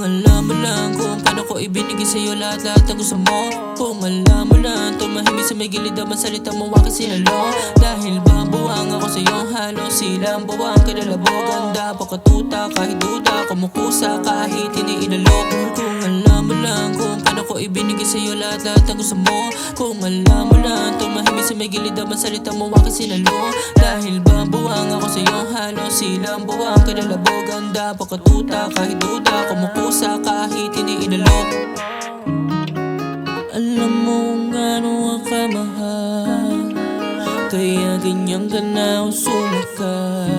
Kung alam mo lang kung paano ko ibinigay sa'yo lahat-lahat ng gusto mo. Kung alam mo lang tumahimik sa may gilid ang salita mo aking sinalo. Dahil ba buwang ako sa'yong halos silang buwang kinalabog. Ganda pakatuta kahit duda, kumukusa kahit hindi inalok. Kung alam mo lang kung paano ko ibinigay sa'yo lahat-lahat ng gusto mo. Kung alam mo lang tumahimik sa may gilid ang salita mo aking sinalo. Dahil ba buwang ako sa'yong halos silang buwang kinalabog. Ganda pakatuta kahit duda, kumukusa kahit hindi inalok. Alam mo kung ano ang kamahal, kaya ganyan ka na sumakal.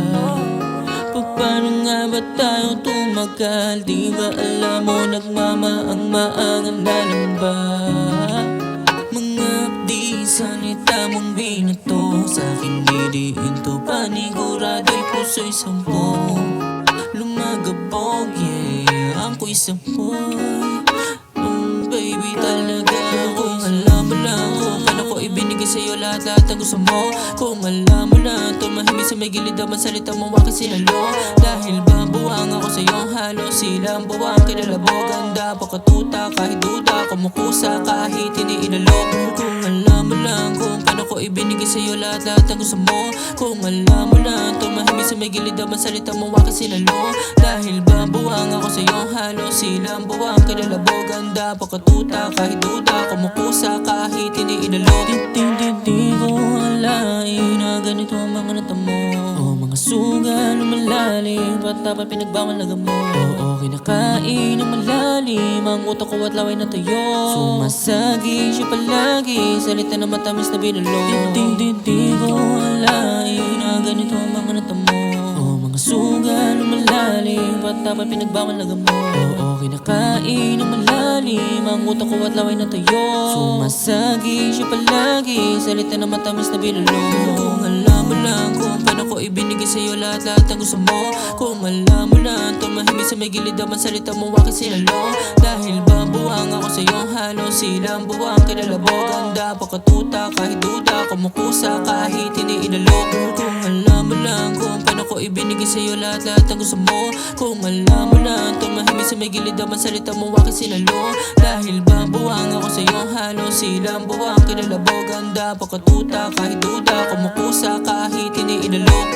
Paano nga ba tayo tumagal? Di ba alam mo nagmamaang-maangan na lang ba? Mga abdi salita mong binato sa aking didiin to panigurado'y puso'y sampo. Lumagabog, yeah, ang ko'y sampoy. Baby talaga, kung alam mo lang kung paano ko ibinigay sa'yo lahat-lahat ng gusto mo. Kung alam mo lang tumahimik sa may gilid ang salita mo aking sinalo. Dahil ba buwang ako sa'yong halos silang buwang kinalabog. Ganda pakatuta kahit duda, kumukusa kahit hindi inalok. Kung alam mo lang kung paano ko ibinigay sa'yo lahat-lahat ng gusto mo. Kung alam mo lang tumahimik sa may gilid ang salita mo aking sinalo. Dahil ba buwang ako sa'yong halos silang buwang kinalabog. Ganda pakatuta kahit duda, kumukusa kahit hindi inalok. Di ko alain na ganito ang mga natamo. O mga sugal lumalalim, ba't dapat pinagbawal na gamot? Oo, kinakain ng malalim ang utak ko at laway na tayo. Sumasagi siya palagi, salita na matamis na binulong. Di ko alain na ganito ang mga natamo. O mga sugal lumalalim, ba't dapat pinagbawal na gamot? Oo, kinakain ng malalim ang utak ko at laway na tayo. Sumasagi siya palagi, salita na matamis na binulong. Kung alam mo lang kung paano ko ibinigay sa'yo lahat-lahat ng gusto mo. Kung alam mo lang tumahimik sa may gilid ang salita mo aking sinalo. Dahil ba buwang ako sa'yong halos silang buwang kinalabog. Ganda pakatuta kahit duda, kumukusa kahit hindi inalok. Kung alam mo lang kung paano ko ibinigay sa'yo lahat-lahat ng gusto mo. Kung alam mo lang tumahimik sa may gilid ang salita mo aking sinalo. Dahil ba buwang ako sa'yong halos silang buwang kinalabog. Ganda pakatuta kahit duda, kumukusa kahit hindi inalok.